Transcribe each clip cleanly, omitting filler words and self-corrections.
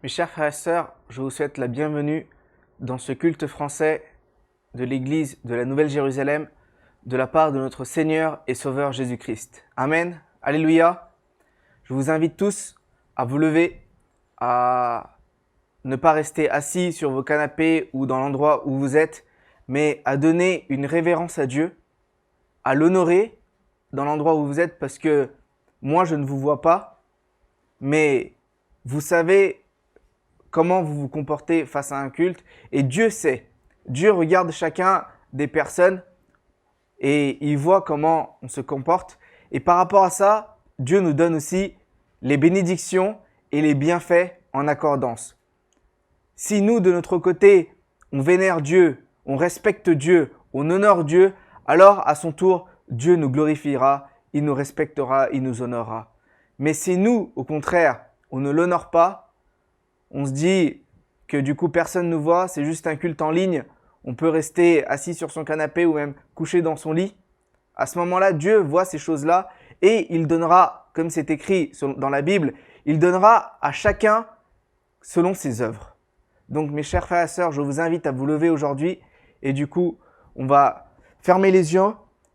Mes chers frères et sœurs, je vous souhaite la bienvenue dans ce culte français de l'Église de la Nouvelle-Jérusalem de la part de notre Seigneur et Sauveur Jésus-Christ. Amen. Alléluia. Je vous invite tous à vous lever, à ne pas rester assis sur vos canapés ou dans l'endroit où vous êtes, mais à donner une révérence à Dieu, à l'honorer dans l'endroit où vous êtes, parce que moi je ne vous vois pas, mais vous savez comment vous vous comportez face à un culte, et Dieu sait. Dieu regarde chacun des personnes et il voit comment on se comporte. Et par rapport à ça, Dieu nous donne aussi les bénédictions et les bienfaits en accordance. Si nous, de notre côté, on vénère Dieu, on respecte Dieu, on honore Dieu, alors à son tour, Dieu nous glorifiera, il nous respectera, il nous honorera. Mais si nous, au contraire, on ne l'honore pas, on se dit que du coup personne ne nous voit, c'est juste un culte en ligne, on peut rester assis sur son canapé ou même couché dans son lit. À ce moment-là, Dieu voit ces choses-là et il donnera, comme c'est écrit dans la Bible, il donnera à chacun selon ses œuvres. Donc mes chers frères et sœurs, je vous invite à vous lever aujourd'hui et du coup, on va fermer les yeux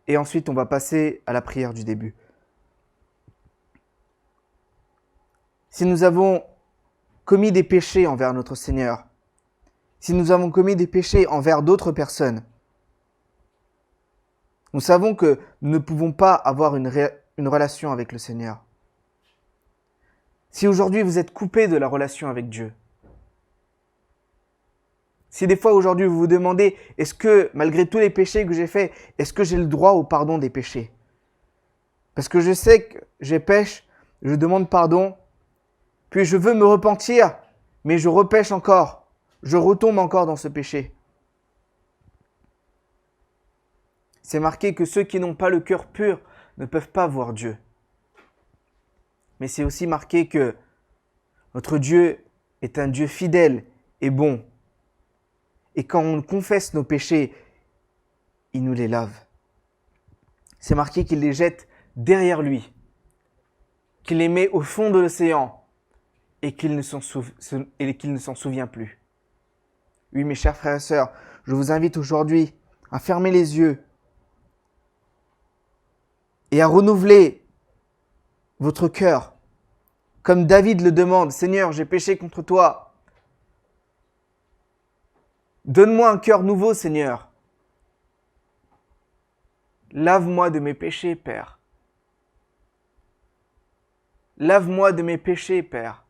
et ensuite on va passer à la prière du début. Si nous avons commis des péchés envers notre Seigneur, si nous avons commis des péchés envers d'autres personnes, nous savons que nous ne pouvons pas avoir une relation avec le Seigneur. Si aujourd'hui vous êtes coupé de la relation avec Dieu, si des fois aujourd'hui vous vous demandez, est-ce que malgré tous les péchés que j'ai faits, est-ce que j'ai le droit au pardon des péchés? Parce que je sais que je pêche, je demande pardon, puis je veux me repentir, mais je repêche encore, je retombe encore dans ce péché. C'est marqué que ceux qui n'ont pas le cœur pur ne peuvent pas voir Dieu. Mais c'est aussi marqué que notre Dieu est un Dieu fidèle et bon. Et quand on confesse nos péchés, il nous les lave. C'est marqué qu'il les jette derrière lui, qu'il les met au fond de l'océan et qu'il ne s'en souvient plus. Oui, mes chers frères et sœurs, je vous invite aujourd'hui à fermer les yeux et à renouveler votre cœur. Comme David le demande, Seigneur, j'ai péché contre toi. Donne-moi un cœur nouveau, Seigneur. Lave-moi de mes péchés, Père. Lave-moi de mes péchés, Père.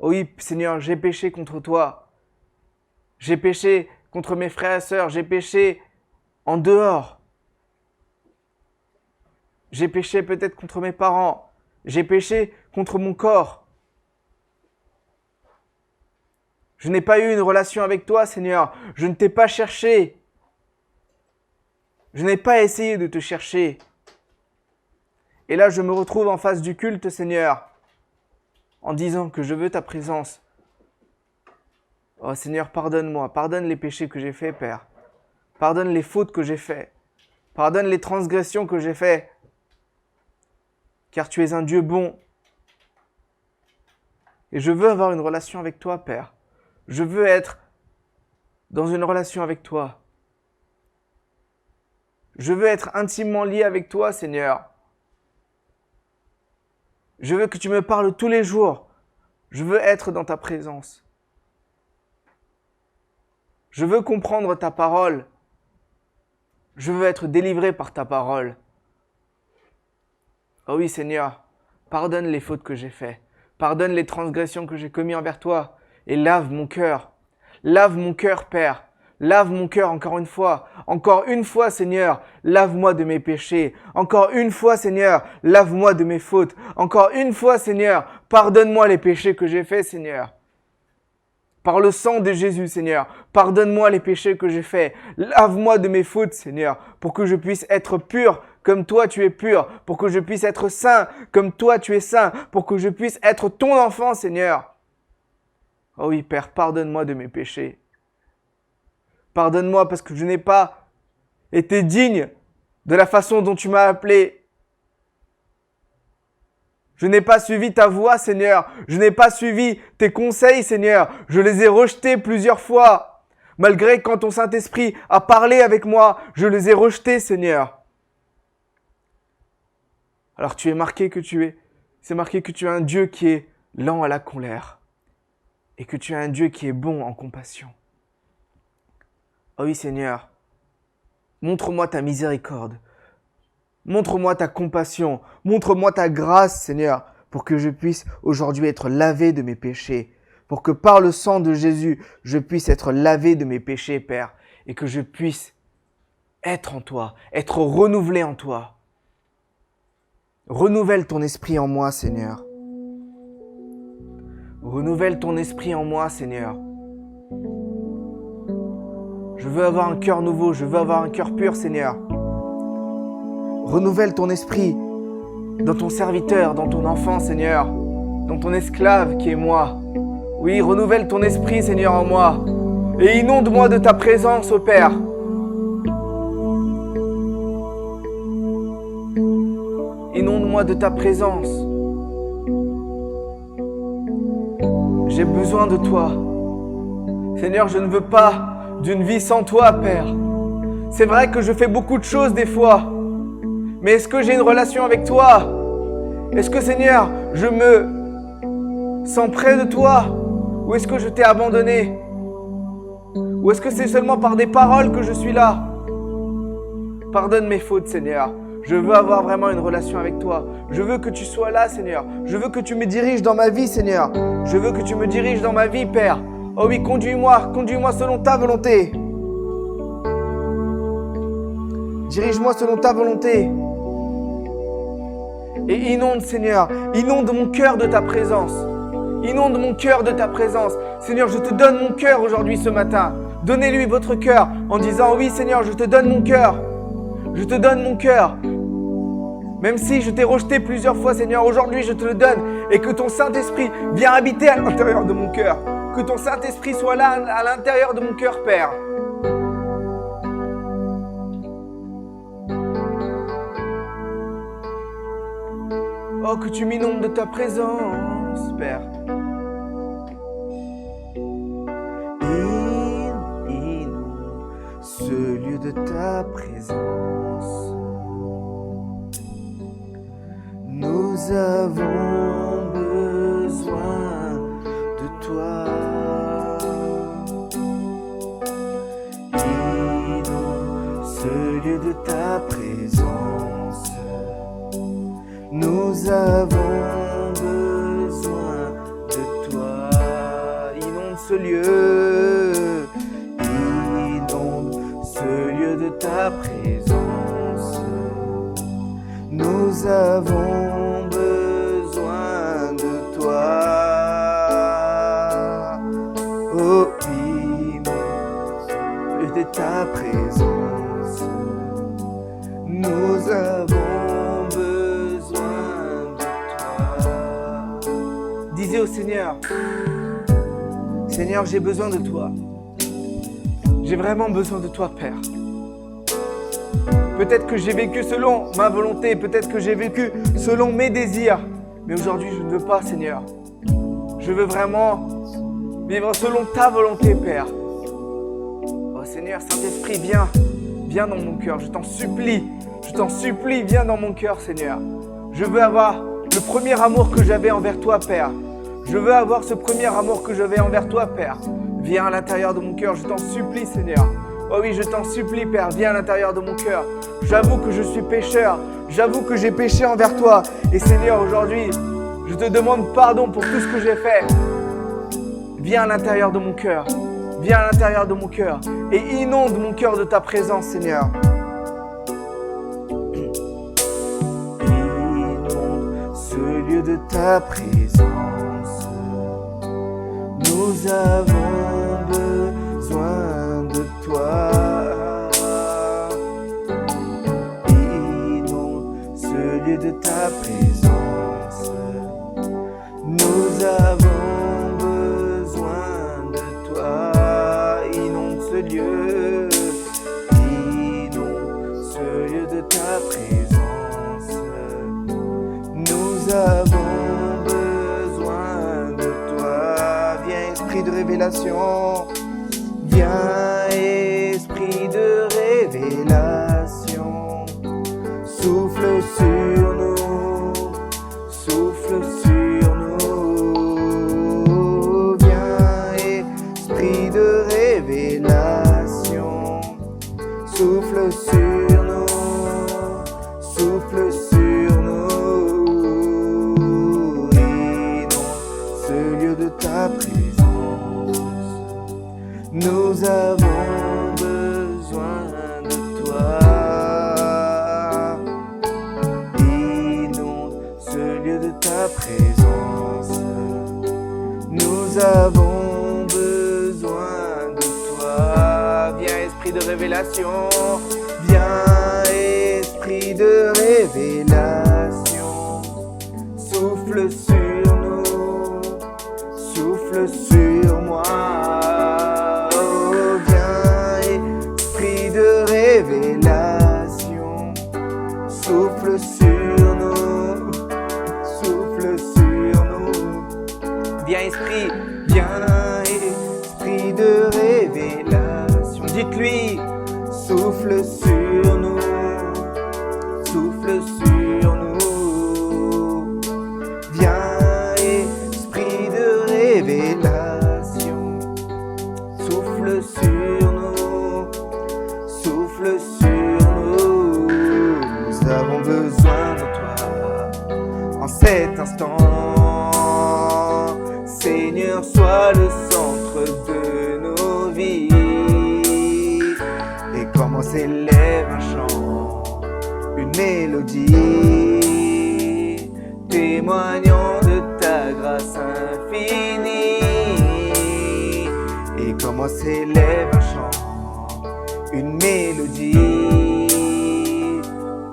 Oh oui, Seigneur, j'ai péché contre toi. J'ai péché contre mes frères et sœurs. J'ai péché en dehors. J'ai péché peut-être contre mes parents. J'ai péché contre mon corps. Je n'ai pas eu une relation avec toi, Seigneur. Je ne t'ai pas cherché. Je n'ai pas essayé de te chercher. Et là, je me retrouve en face du culte, Seigneur, en disant que je veux ta présence. Oh Seigneur, pardonne-moi. Pardonne les péchés que j'ai faits, Père. Pardonne les fautes que j'ai faites. Pardonne les transgressions que j'ai faites. Car tu es un Dieu bon. Et je veux avoir une relation avec toi, Père. Je veux être dans une relation avec toi. Je veux être intimement lié avec toi, Seigneur. Je veux que tu me parles tous les jours. Je veux être dans ta présence. Je veux comprendre ta parole. Je veux être délivré par ta parole. Oh oui, Seigneur, pardonne les fautes que j'ai faites. Pardonne les transgressions que j'ai commises envers toi. Et lave mon cœur. Lave mon cœur, Père. Lave mon cœur encore une fois. Encore une fois, Seigneur, lave-moi de mes péchés. Encore une fois, Seigneur, lave-moi de mes fautes. Encore une fois, Seigneur, pardonne-moi les péchés que j'ai faits, Seigneur. Par le sang de Jésus, Seigneur, pardonne-moi les péchés que j'ai faits. Lave-moi de mes fautes, Seigneur, pour que je puisse être pur comme toi tu es pur, pour que je puisse être saint comme toi tu es saint, pour que je puisse être ton enfant, Seigneur. Oh oui, Père, pardonne-moi de mes péchés. Pardonne-moi parce que je n'ai pas été digne de la façon dont tu m'as appelé. Je n'ai pas suivi ta voix, Seigneur. Je n'ai pas suivi tes conseils, Seigneur. Je les ai rejetés plusieurs fois. Malgré quand ton Saint-Esprit a parlé avec moi, je les ai rejetés, Seigneur. Alors c'est marqué que tu es un Dieu qui est lent à la colère et que tu es un Dieu qui est bon en compassion. Oh oui, Seigneur, montre-moi ta miséricorde. Montre-moi ta compassion, montre-moi ta grâce, Seigneur, pour que je puisse aujourd'hui être lavé de mes péchés, pour que par le sang de Jésus, je puisse être lavé de mes péchés, Père, et que je puisse être en toi, être renouvelé en toi. Renouvelle ton esprit en moi, Seigneur. Renouvelle ton esprit en moi, Seigneur. Je veux avoir un cœur nouveau, je veux avoir un cœur pur, Seigneur. Renouvelle ton esprit dans ton serviteur, dans ton enfant, Seigneur, dans ton esclave qui est moi. Oui, renouvelle ton esprit, Seigneur, en moi. Et inonde-moi de ta présence, ô Père. Inonde-moi de ta présence. J'ai besoin de toi. Seigneur, je ne veux pas d'une vie sans toi, Père. C'est vrai que je fais beaucoup de choses des fois. Mais est-ce que j'ai une relation avec toi? Est-ce que, Seigneur, je me sens près de toi? Ou est-ce que je t'ai abandonné? Ou est-ce que c'est seulement par des paroles que je suis là? Pardonne mes fautes, Seigneur. Je veux avoir vraiment une relation avec toi. Je veux que tu sois là, Seigneur. Je veux que tu me diriges dans ma vie, Seigneur. Je veux que tu me diriges dans ma vie, Père. Oh oui, conduis-moi selon ta volonté. Dirige-moi selon ta volonté. Et inonde, Seigneur, inonde mon cœur de ta présence. Inonde mon cœur de ta présence. Seigneur, je te donne mon cœur aujourd'hui, ce matin. Donnez-lui votre cœur en disant, oui, Seigneur, je te donne mon cœur. Je te donne mon cœur. Même si je t'ai rejeté plusieurs fois, Seigneur, aujourd'hui, je te le donne. Et que ton Saint-Esprit vienne habiter à l'intérieur de mon cœur. Que ton Saint-Esprit soit là, à l'intérieur de mon cœur, Père. Oh, que tu m'inondes de ta présence, Père. Inonde ce lieu de ta présence. Nous avons besoin de toi. Inonde ce lieu de ta présence. Nous avons besoin de toi. Inonde ce lieu. Inonde ce lieu de ta présence. Nous avons besoin de toi. Oh, inonde ce lieu de ta présence. Nous avons Disez au Seigneur, Seigneur, j'ai besoin de toi. J'ai vraiment besoin de toi, Père. Peut-être que j'ai vécu selon ma volonté, peut-être que j'ai vécu selon mes désirs. Mais aujourd'hui, je ne veux pas, Seigneur. Je veux vraiment vivre selon ta volonté, Père. Oh Seigneur, Saint-Esprit, viens dans mon cœur. Je t'en supplie, viens dans mon cœur, Seigneur. Je veux avoir le premier amour que j'avais envers toi, Père. Je veux avoir ce premier amour que j'avais envers toi, Père. Viens à l'intérieur de mon cœur, je t'en supplie, Seigneur. Oh oui, je t'en supplie, Père, viens à l'intérieur de mon cœur. J'avoue que je suis pécheur. J'avoue que j'ai péché envers toi. Et Seigneur, aujourd'hui, je te demande pardon pour tout ce que j'ai fait. Viens à l'intérieur de mon cœur. Viens à l'intérieur de mon cœur. Et inonde mon cœur de ta présence, Seigneur. Inonde ce lieu de ta présence. Nous avons besoin de toi. Inonde ce lieu de ta présence. Nous avons besoin de toi. Inonde ce lieu. Inonde ce lieu de ta présence. Nous avons esprit de révélation. Viens, esprit de révélation. Souffle sur nous, souffle sur nous. Viens, esprit de révélation. Souffle sur nous, souffle sur nous. Inonde ce lieu de ta présence. Nous avons besoin de toi. Inonde ce lieu de ta présence. Nous avons besoin de toi. Viens, esprit de révélation. Viens, esprit de révélation. Souffle sur nous, souffle sur moi. Oh, viens, esprit de révélation. Souffle sur nous, souffle sur nous. Viens, esprit de révélation. Dites-lui, souffle sur nous, souffle sur nous. Viens, esprit de révélation. Souffle sur nous, souffle sur nous. Nous avons besoin de toi en cet instant. Seigneur, sois le centre de nos vies. Et comment s'élève un chant, une mélodie, témoignant de ta grâce infinie. Et comment s'élève un chant, une mélodie,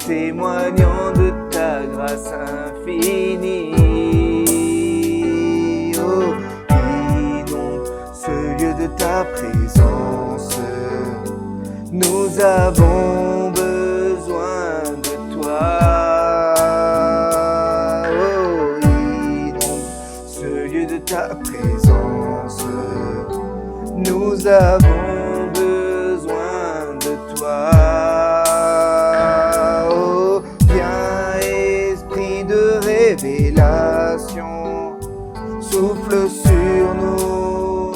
témoignant de ta grâce infinie. Oh, inonde ce lieu de ta présence. Nous avons besoin de toi. Oh, inonde ce lieu de ta présence. Nous avons besoin de toi. Oh, viens, esprit de révélation. Souffle sur nous,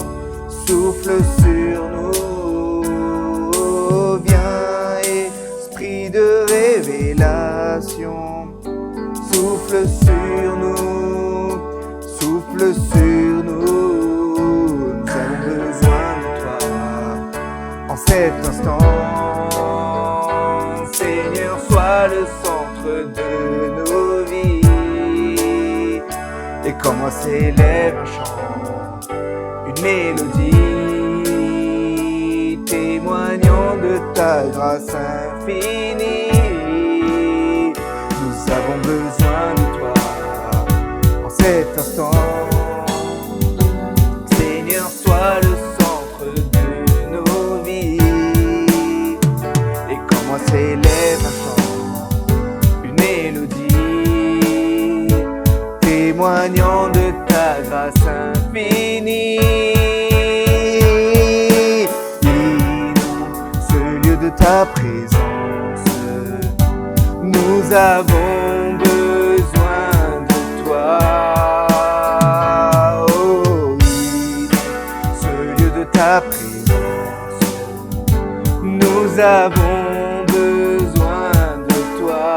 souffle sur nous. Viens, esprit de révélation. Souffle sur nous, souffle sur nous. Nous avons besoin de toi en cet instant. Seigneur, sois le centre de nos vies. Et comment s'élève un chant, une mélodie, témoignant de ta grâce infinie. Nous avons besoin de toi en cet instant. Seigneur, sois le centre de nos vies. Et comment s'élève un chant, une mélodie, témoignant de ta grâce infinie. Inonde ce lieu de ta présence. Nous avons besoin de toi. Oh, inonde ce lieu de ta présence. Nous avons besoin de toi.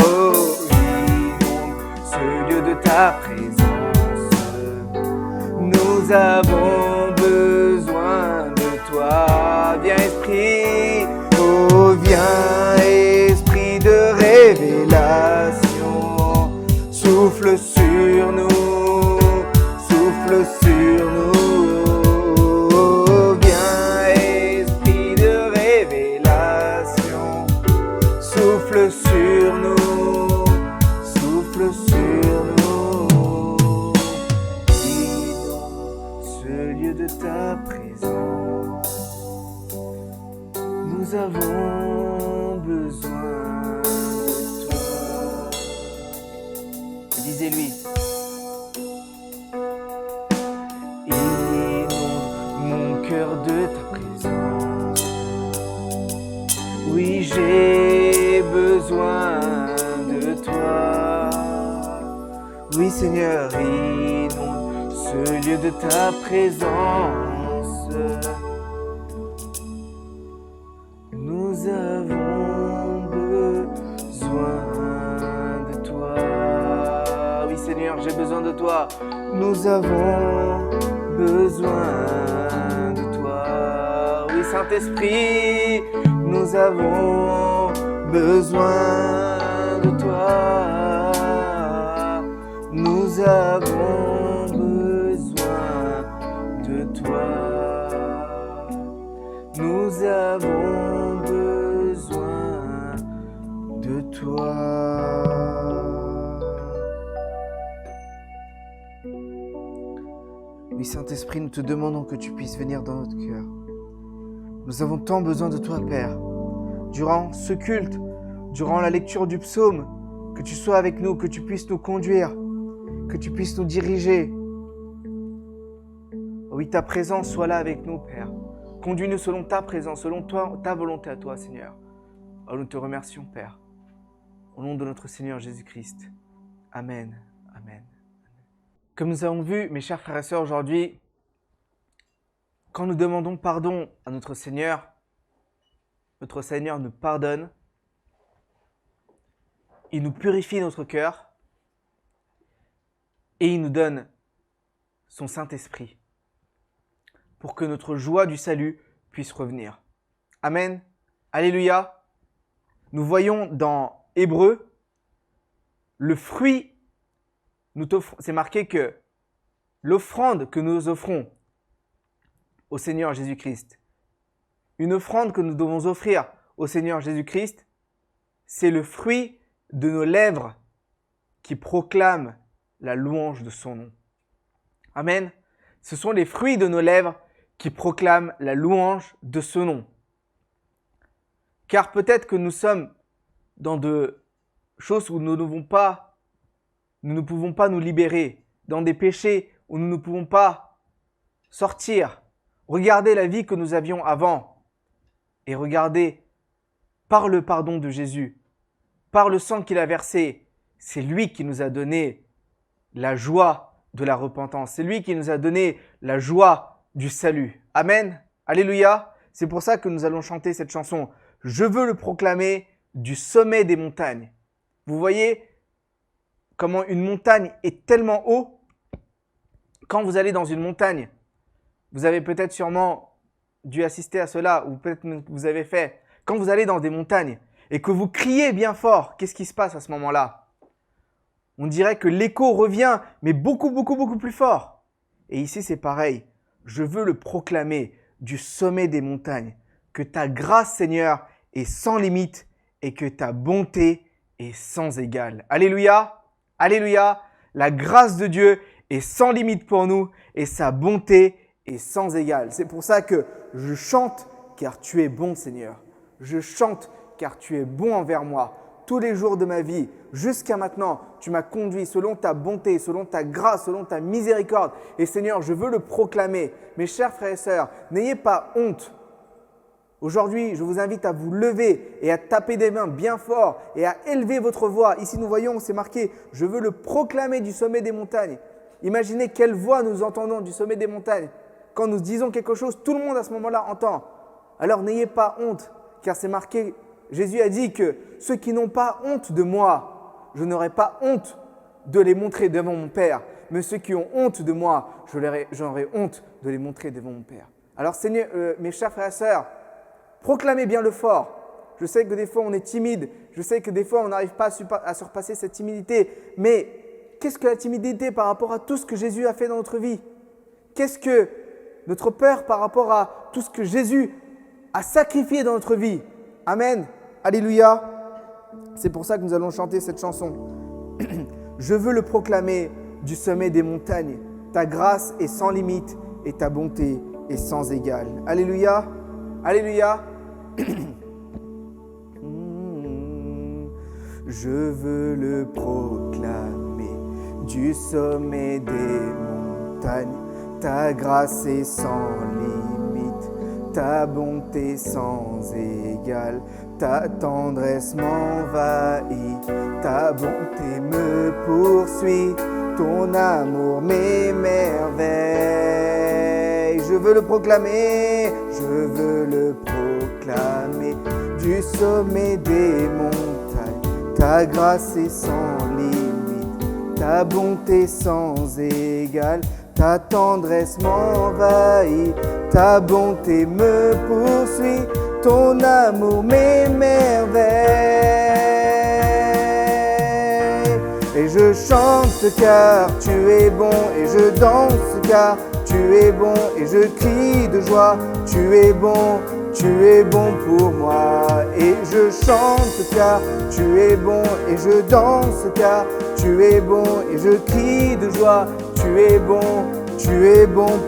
Oh, inonde ce lieu de ta présence. Nous avons besoin de toi. Viens, esprit, oh, viens, esprit de révélation. Souffle sur nous, souffle sur nous. Viens, esprit de révélation. Souffle sur nous, souffle sur nous. Inonde ce lieu de ta présence. Nous avons besoin de toi. Disez-lui. j'ai besoin de toi. Oui Seigneur, inonde ce lieu de ta présence. Nous avons besoin de toi. Oui Seigneur, j'ai besoin de toi. Nous avons besoin de toi. Oui Saint-Esprit, nous avons besoin de toi. Nous avons besoin de toi. Nous avons besoin de toi. Oui, Saint-Esprit, nous te demandons que tu puisses venir dans notre cœur. Nous avons tant besoin de toi, Père. Durant ce culte, durant la lecture du psaume, que tu sois avec nous, que tu puisses nous conduire, que tu puisses nous diriger. Oui, ta présence soit là avec nous, Père. Conduis-nous selon ta présence, selon ta volonté à toi, Seigneur. Oh, nous te remercions, Père. Au nom de notre Seigneur Jésus-Christ. Amen. Amen. Comme nous avons vu, mes chers frères et sœurs, aujourd'hui, quand nous demandons pardon à notre Seigneur nous pardonne, il nous purifie notre cœur et il nous donne son Saint-Esprit pour que notre joie du salut puisse revenir. Amen. Alléluia. Nous voyons dans Hébreux, le fruit, c'est marqué que l'offrande que nous offrons au Seigneur Jésus-Christ, une offrande que nous devons offrir au Seigneur Jésus-Christ, c'est le fruit de nos lèvres qui proclament la louange de son nom. Amen. Ce sont les fruits de nos lèvres qui proclament la louange de ce nom. Car peut-être que nous sommes dans de choses où nous ne pouvons pas nous libérer, dans des péchés où nous ne pouvons pas sortir. Regardez la vie que nous avions avant et regardez, par le pardon de Jésus, par le sang qu'il a versé, c'est lui qui nous a donné la joie de la repentance. C'est lui qui nous a donné la joie du salut. Amen. Alléluia. C'est pour ça que nous allons chanter cette chanson. Je veux le proclamer du sommet des montagnes. Vous voyez comment une montagne est tellement haut. Quand vous allez dans une montagne, vous avez peut-être sûrement dû assister à cela, ou peut-être vous avez fait. Quand vous allez dans des montagnes et que vous criez bien fort, qu'est-ce qui se passe à ce moment-là? On dirait que l'écho revient, mais beaucoup plus fort. Et ici, c'est pareil. Je veux le proclamer du sommet des montagnes, que ta grâce, Seigneur, est sans limite et que ta bonté est sans égale. Alléluia, alléluia. La grâce de Dieu est sans limite pour nous et sa bonté est sans égale. C'est pour ça que je chante car tu es bon, Seigneur. Je chante car tu es bon envers moi. Tous les jours de ma vie, jusqu'à maintenant, tu m'as conduit selon ta bonté, selon ta grâce, selon ta miséricorde. Et Seigneur, je veux le proclamer. Mes chers frères et sœurs, n'ayez pas honte. Aujourd'hui, je vous invite à vous lever et à taper des mains bien fort et à élever votre voix. Ici, nous voyons, c'est marqué « Je veux le proclamer du sommet des montagnes ». Imaginez quelle voix nous entendons du sommet des montagnes. Quand nous disons quelque chose, tout le monde à ce moment-là entend. Alors n'ayez pas honte, car c'est marqué, Jésus a dit que ceux qui n'ont pas honte de moi, je n'aurai pas honte de les montrer devant mon Père. Mais ceux qui ont honte de moi, j'aurai honte de les montrer devant mon Père. Alors Seigneur, mes chers frères et sœurs, proclamez bien le fort. Je sais que des fois on est timide, je sais que des fois on n'arrive pas à surpasser cette timidité, mais qu'est-ce que la timidité par rapport à tout ce que Jésus a fait dans notre vie? Qu'est-ce que notre peur par rapport à tout ce que Jésus a sacrifié dans notre vie? Amen. Alléluia. C'est pour ça que nous allons chanter cette chanson. Je veux le proclamer du sommet des montagnes. Ta grâce est sans limite et ta bonté est sans égale. Alléluia. Alléluia. Je veux le proclamer du sommet des montagnes. Ta grâce est sans limite, ta bonté sans égale, ta tendresse m'envahit, ta bonté me poursuit, ton amour m'émerveille. Je veux le proclamer, je veux le proclamer, du sommet des montagnes, ta grâce est sans limite, ta bonté sans égale, ta tendresse m'envahit, ta bonté me poursuit, ton amour m'émerveille. Et je chante car tu es bon, et je danse car tu es bon, et je crie de joie, tu es bon pour moi. Et je chante car tu es bon, et je danse car tu es bon, et je crie de joie, tu es bon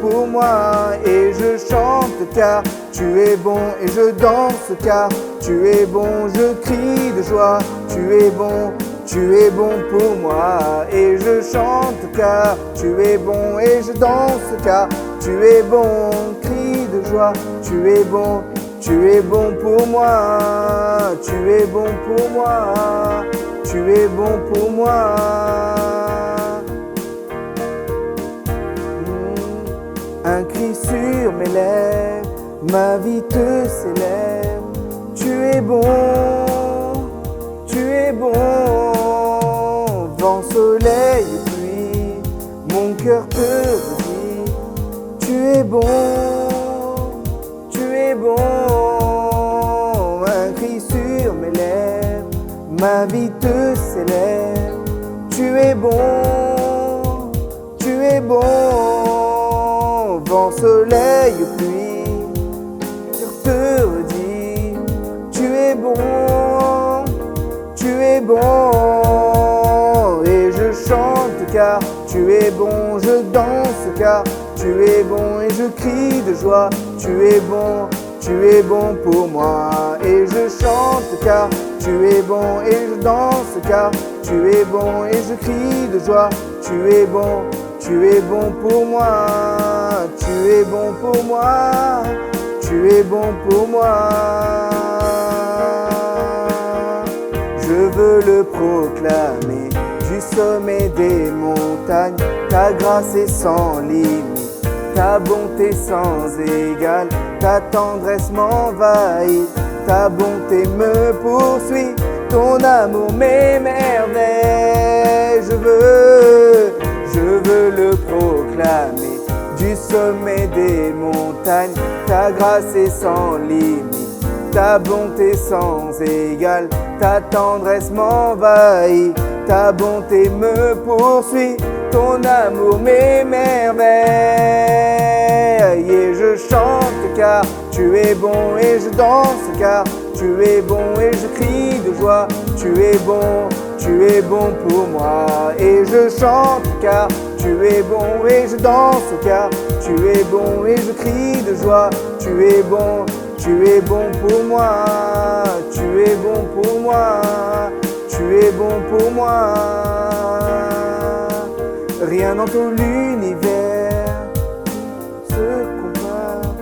pour moi. Et je chante car tu es bon, et je danse car tu es bon, je crie de joie, tu es bon pour moi. Et je chante car tu es bon, et je danse car tu es bon, crie de joie, tu es bon pour moi, tu es bon pour moi, tu es bon pour moi. Un cri sur mes lèvres, ma vie te célèbre, tu es bon, vent, soleil et pluie, mon cœur te redit, tu es bon, un cri sur mes lèvres, ma vie te célèbre, tu es bon, vent, soleil et pluie, mon cœur te redit, tu es bon, et je chante car tu es bon, je danse car tu es bon, et je crie de joie, tu es bon pour moi. Et je chante car tu es bon, et je danse car tu es bon, et je crie de joie, tu es bon pour moi, tu es bon pour moi, tu es bon pour moi. Je veux le proclamer du sommet des montagnes, ta grâce est sans limite, ta bonté sans égale, ta tendresse m'envahit, ta bonté me poursuit, ton amour m'émerveille. Je veux le proclamer du sommet des montagnes, ta grâce est sans limite, ta bonté sans égale, ta tendresse m'envahit, ta bonté me poursuit, ton amour m'émerveille. Et je chante car tu es bon, et je danse car tu es bon, et je crie de joie, tu es bon pour moi. Et je chante car tu es bon, et je danse car tu es bon, et je crie de joie, tu es bon pour moi, tu es bon pour moi, tu es bon pour moi. Rien dans tout l'univers se compare,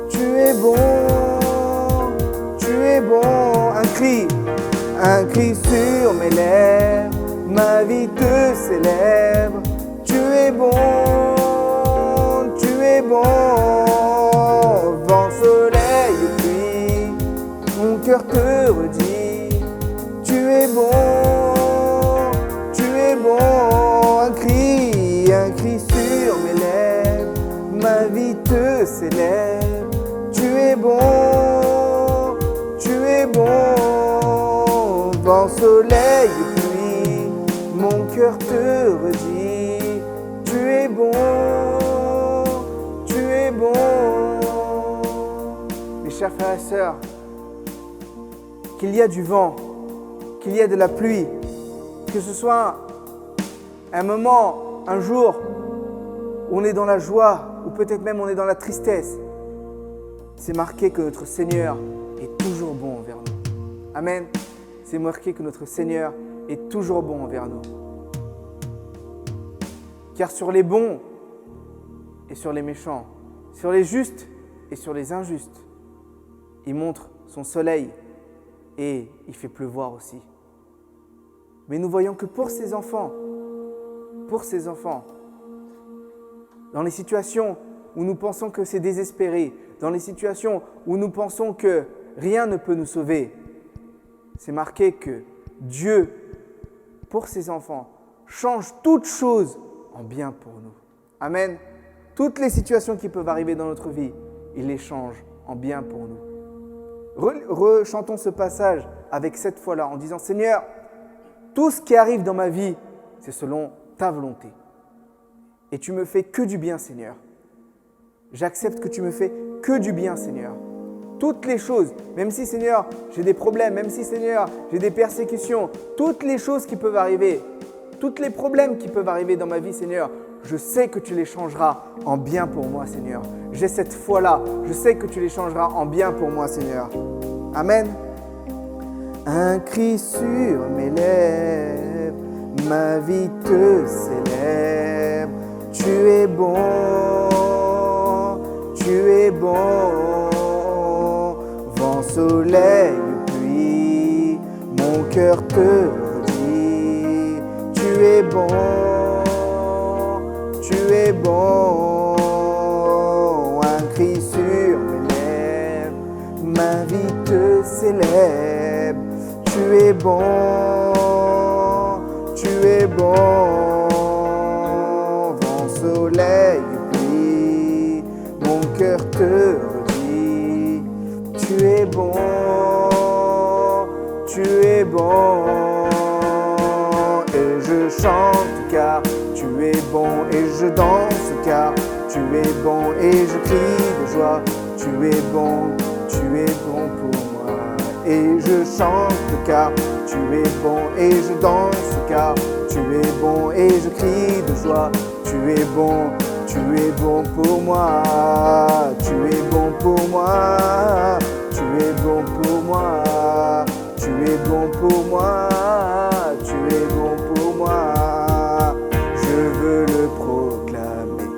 tu es bon, un cri sur mes lèvres, ma vie te célèbre, tu es bon, vent, soleil et pluie, mon cœur te redit, tu es bon, un cri sur mes lèvres, ma vie te célèbre, tu es bon, vent, soleil et pluie, mon cœur te redit, tu es bon. Mes chers frères et sœurs, qu'il y a du vent, qu'il y ait de la pluie, que ce soit un moment, un jour où on est dans la joie, ou peut-être même on est dans la tristesse, c'est marqué que notre Seigneur est toujours bon envers nous. Amen. C'est marqué que notre Seigneur est toujours bon envers nous. Car sur les bons et sur les méchants, sur les justes et sur les injustes, il montre son soleil et il fait pleuvoir aussi. Mais nous voyons que pour ces enfants, dans les situations où nous pensons que c'est désespéré, dans les situations où nous pensons que rien ne peut nous sauver, c'est marqué que Dieu, pour ses enfants, change toutes choses en bien pour nous. Amen. Toutes les situations qui peuvent arriver dans notre vie, il les change en bien pour nous. Rechantons ce passage avec cette foi-là en disant « Seigneur, tout ce qui arrive dans ma vie, c'est selon ta volonté. Et tu me fais que du bien, Seigneur. J'accepte que tu me fais que du bien, Seigneur. Toutes les choses, même si, Seigneur, j'ai des problèmes, même si, Seigneur, j'ai des persécutions, toutes les choses qui peuvent arriver, tous les problèmes qui peuvent arriver dans ma vie, Seigneur, je sais que tu les changeras en bien pour moi, Seigneur. J'ai cette foi-là, je sais que tu les changeras en bien pour moi, Seigneur. Amen. Un cri sur mes lèvres, ma vie te célèbre. Tu es bon, vent, soleil, pluie, mon cœur te redit. Tu es bon, un cri sur mes lèvres, ma vie te célèbre. Tu es bon, vent, soleil, pluie, mon cœur te redit. Tu es bon, et je chante car tu es bon, et je danse car tu es bon, et je crie de joie. Tu es bon pour moi. Et je chante car tu es bon, et je danse car tu es bon, et je crie de joie. Tu es bon pour moi. Tu es bon pour moi. Tu es bon pour moi. Tu es bon pour moi. Tu es bon pour moi. Je veux le proclamer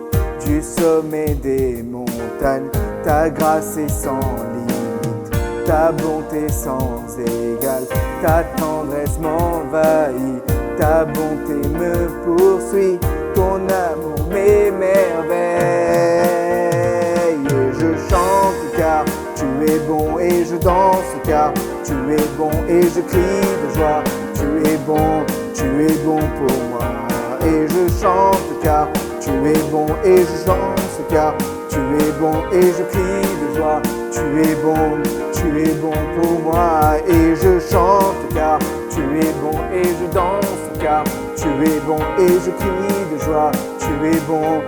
du sommet des montagnes. Ta grâce est sans limite, ta bonté sans égale, ta tendresse m'envahit, ta bonté me poursuit, ton amour m'émerveille. Et je chante car tu es bon, et je danse car tu es bon, et je crie de joie. Tu es bon pour moi. Et je chante car tu es bon, et je danse car tu es bon, et je crie de joie. Tu es bon pour moi. Et je chante car tu es bon, et je danse car tu es bon, et je crie de joie. Tu es bon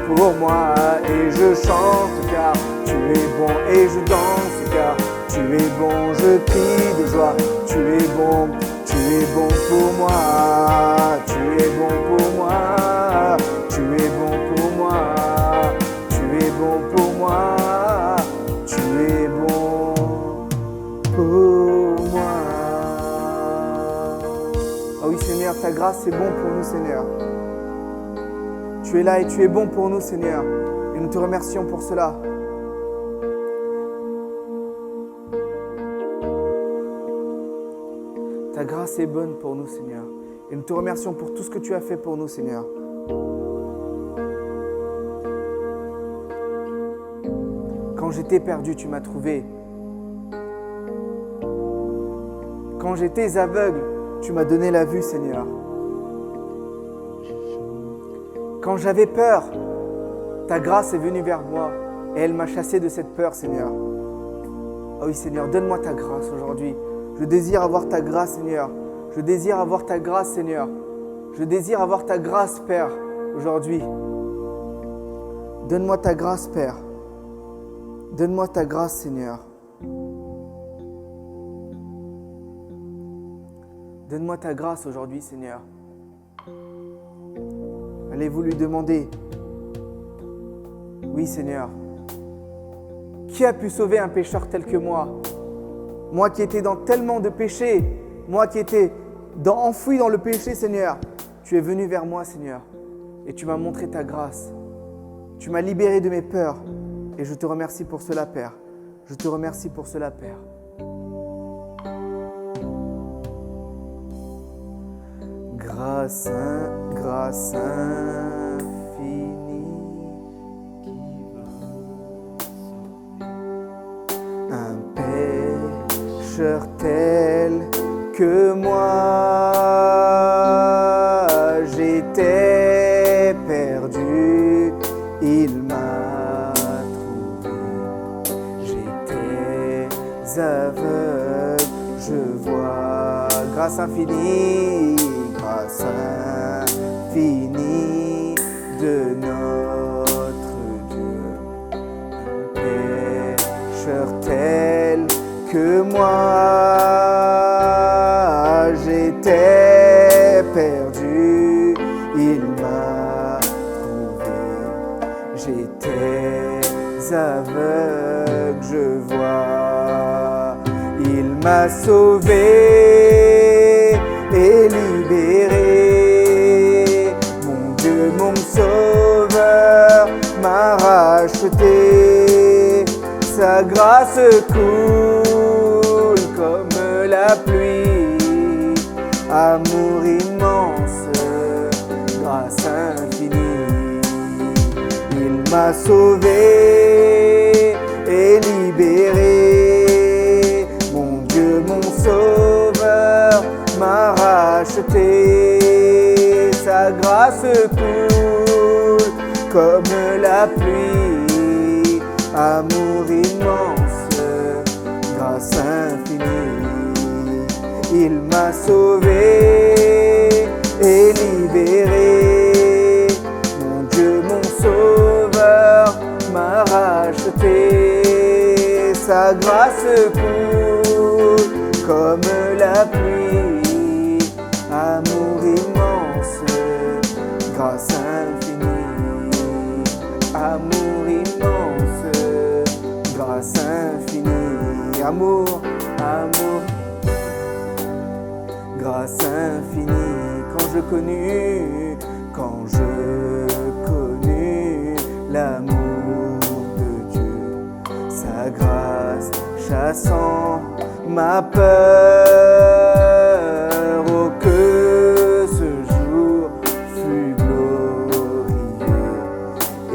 pour moi. Et je chante car tu es bon, et je danse car tu es bon, je crie de joie. Tu es bon pour moi. Tu es bon pour moi. Tu es bon pour moi. Tu es bon pour moi. Tu es bon pour moi. Ah oui, Seigneur, ta grâce c'est bon pour nous, Seigneur. Tu es là et tu es bon pour nous, Seigneur. Et nous te remercions pour cela. Ta grâce est bonne pour nous, Seigneur. Et nous te remercions pour tout ce que tu as fait pour nous, Seigneur. Quand j'étais perdu, tu m'as trouvé. Quand j'étais aveugle, tu m'as donné la vue, Seigneur. Quand j'avais peur, ta grâce est venue vers moi et elle m'a chassé de cette peur, Seigneur. Oh oui, Seigneur, donne-moi ta grâce aujourd'hui. Je désire avoir ta grâce, Seigneur. Je désire avoir ta grâce, Seigneur. Je désire avoir ta grâce, Père, aujourd'hui. Donne-moi ta grâce, Père. Donne-moi ta grâce, Seigneur. Donne-moi ta grâce aujourd'hui, Seigneur. Allez-vous lui demander? Oui, Seigneur. Qui a pu sauver un pécheur tel que moi? Moi qui étais dans tellement de péchés, moi qui étais enfoui dans le péché, Seigneur, tu es venu vers moi, Seigneur, et tu m'as montré ta grâce. Tu m'as libéré de mes peurs, et je te remercie pour cela, Père. Je te remercie pour cela, Père. Grâce infinie qui va sauver un pécheur tel que moi. J'étais perdu, il m'a trouvé. J'étais aveugle, je vois. Grâce infinie de notre Dieu, un pécheur tel que moi. J'étais perdu, il m'a trouvé. J'étais aveugle, je vois. Il m'a sauvé et libéré. Mon Dieu, mon sauveur m'a racheté. Sa grâce coule comme la pluie. Amour immense, grâce infinie. Il m'a sauvé et libéré. Mon Dieu, mon sauveur m'a racheté. Sa grâce coule comme la pluie. Amour immense, grâce infinie. Il m'a sauvé et libéré. Mon Dieu, mon sauveur m'a racheté. Sa grâce coule comme la pluie. Amour immense, grâce infinie. Amour immense, grâce infinie. Amour, amour, grâce infinie. Quand je connus l'amour de Dieu, sa grâce chassant ma peur. Oh, que ce jour fut glorieux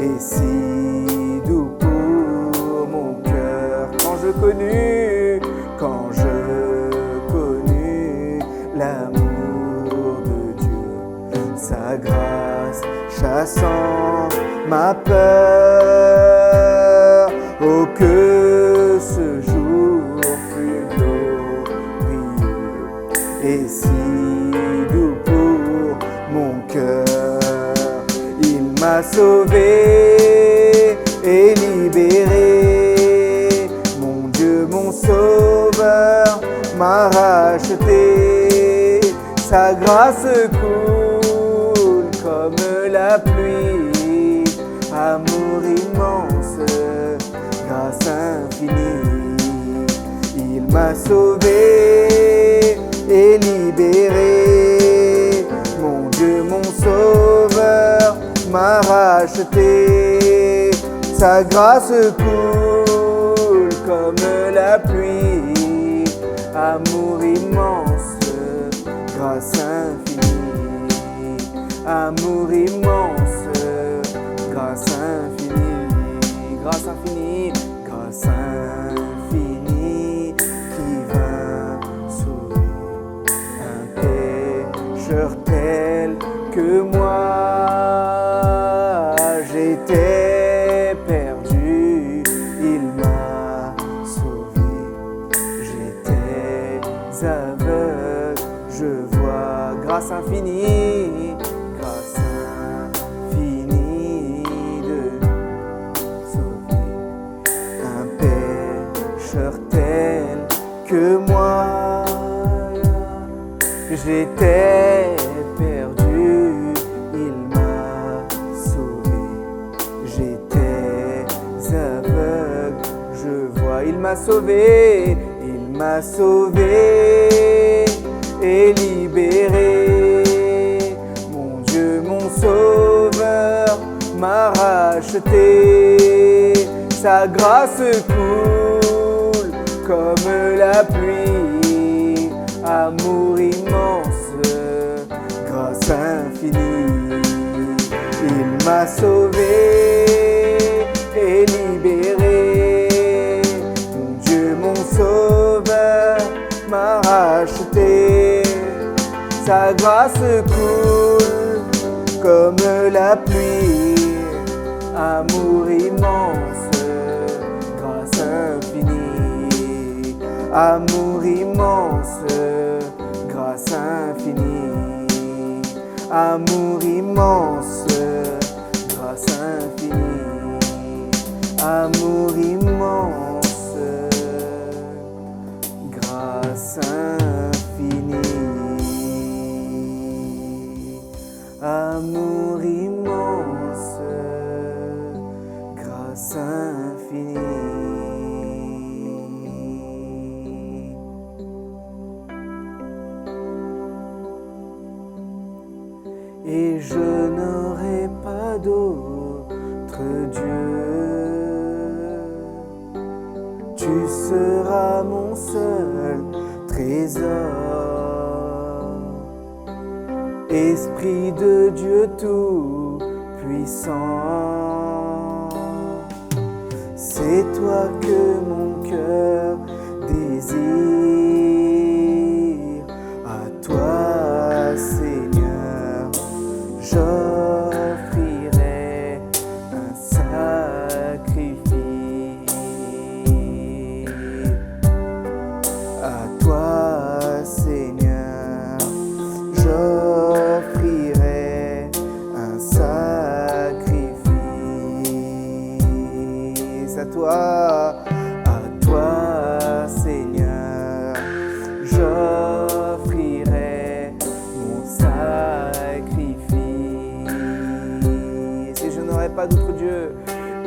et si doux pour mon cœur. Quand je connus l'amour de Dieu, sa grâce chassant ma peur. Oh, que ce jour fut glorieux et si doux pour mon cœur. Il m'a sauvé et libéré. Mon Dieu, mon sauveur m'a racheté. Sa grâce coule comme la pluie. Amour immense, grâce infinie. Il m'a sauvé et libéré. Mon Dieu, mon sauveur m'a racheté. Sa grâce coule comme la pluie. Amour immense, grâce infinie. Amour immense, grâce infinie. Grâce infinie, grâce infinie qui vint sauver un pécheur tel que moi. J'étais perdu, il m'a sauvé. J'étais aveugle, je vois. Grâce infinie, grâce infinie de sauver un pécheur tel que moi. J'étais perdu, il m'a sauvé. J'étais aveugle, je vois. Il m'a sauvé et libéré. Mon Dieu, mon sauveur m'a racheté. Sa grâce coule comme la pluie, amour immense, grâce infinie. Il m'a sauvé et libéré, mon Dieu, mon sauveur m'a racheté. Sa grâce coule comme la pluie, amour immense, grâce infinie. Amour immense, grâce infinie. Amour immense, grâce infinie. Amour immense, grâce infinie. Amour immense, grâce infinie. Et je n'aurai pas d'autre Dieu. Tu seras mon seul trésor. Esprit de Dieu tout-puissant, c'est toi que mon cœur désire. À toi, Seigneur, j'offrirai un sacrifice. À toi, Seigneur, j'offrirai un sacrifice. À toi, Seigneur, j'offrirai mon sacrifice. Et je n'aurai pas d'autre Dieu,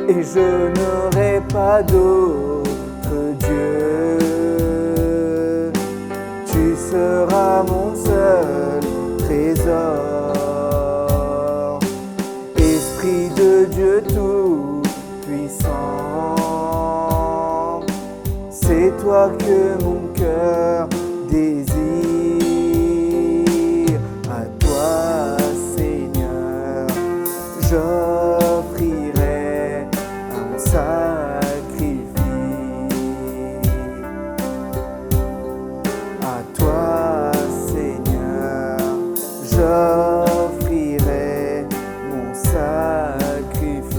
et je n'aurai pas d'autre Dieu. Tu seras mon seul trésor. Esprit de Dieu tout-puissant, c'est toi que mon cœur désire. À toi, Seigneur, j'offrirai un sacrifice. À toi, Seigneur, j'offrirai mon sacrifice.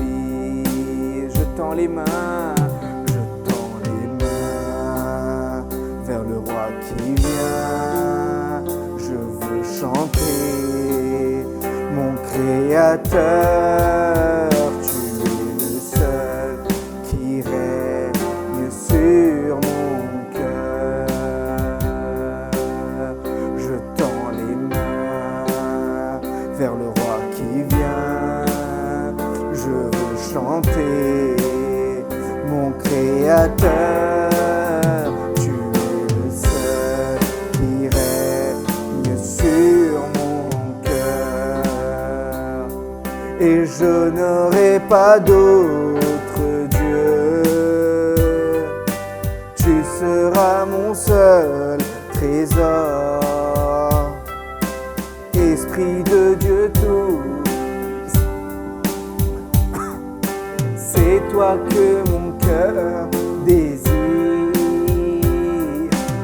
Je tends les mains vers le roi qui vient. Je veux chanter mon Créateur. Tu es le seul qui règne sur mon cœur. Je tends les mains vers le roi qui vient. Je veux chanter mon Créateur. Tu es le seul qui règne sur mon cœur. Et je n'aurai pas d'autre Dieu. Tu seras mon seul trésor. Esprit de Dieu tout, c'est toi que mon cœur désire.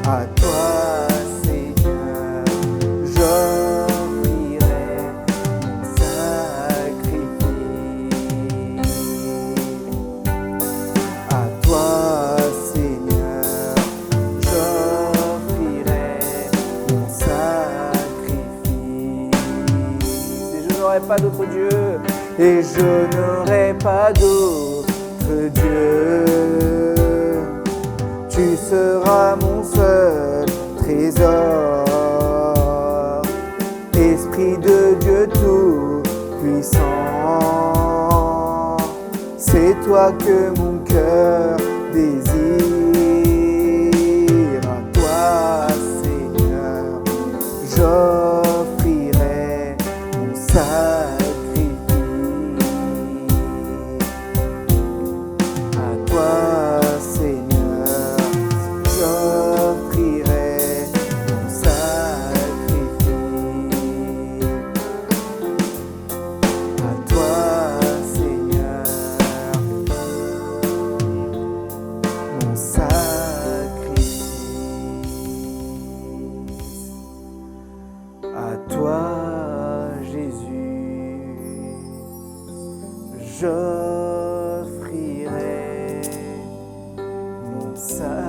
À toi, Seigneur, j'offrirai mon sacrifice. À toi, Seigneur, j'offrirai mon sacrifice. Et je n'aurai pas d'autre Dieu, et je n'aurai pas d'autre Dieu. Tu seras mon seul trésor. Esprit de Dieu tout-puissant, c'est toi que mon cœur désire. À toi, Seigneur, j'offrirai mon sacrifice. À toi, Seigneur, j'offrirai mon sacrifice.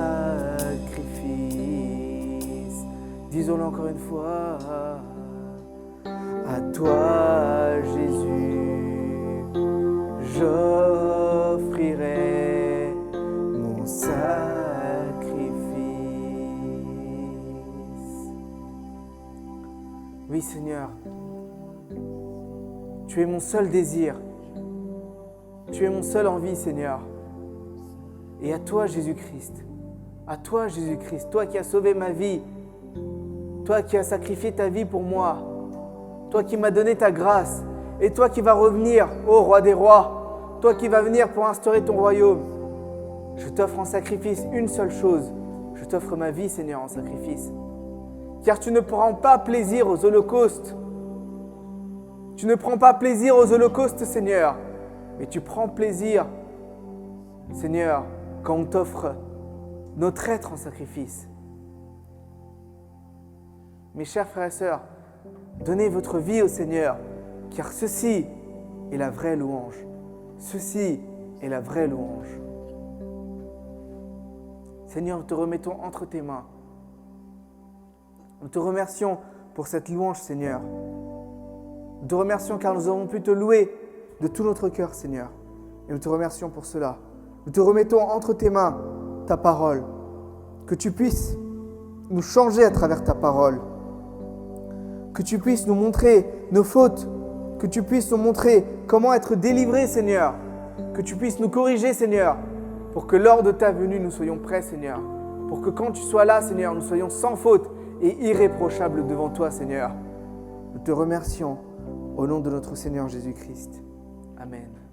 Disons-le encore une fois. À toi, Jésus, j'offrirai mon sacrifice. Oui, Seigneur, tu es mon seul désir. Tu es mon seul envie, Seigneur. Et à toi, Jésus-Christ, toi qui as sauvé ma vie, toi qui as sacrifié ta vie pour moi, toi qui m'as donné ta grâce, et toi qui vas revenir, ô Roi des rois, toi qui vas venir pour instaurer ton royaume, je t'offre en sacrifice une seule chose, je t'offre ma vie, Seigneur, en sacrifice. Car tu ne prends pas plaisir aux holocaustes. Tu ne prends pas plaisir aux holocaustes, Seigneur, mais tu prends plaisir, Seigneur, quand on t'offre notre être en sacrifice. Mes chers frères et sœurs, donnez votre vie au Seigneur, car ceci est la vraie louange. Ceci est la vraie louange. Seigneur, nous te remettons entre tes mains. Nous te remercions pour cette louange, Seigneur. Nous te remercions car nous avons pu te louer de tout notre cœur, Seigneur. Et nous te remercions pour cela. Nous te remettons entre tes mains ta parole. Que tu puisses nous changer à travers ta parole. Que tu puisses nous montrer nos fautes. Que tu puisses nous montrer comment être délivrés, Seigneur. Que tu puisses nous corriger, Seigneur. Pour que lors de ta venue, nous soyons prêts, Seigneur. Pour que quand tu sois là, Seigneur, nous soyons sans faute et irréprochables devant toi, Seigneur. Nous te remercions au nom de notre Seigneur Jésus-Christ. Amen.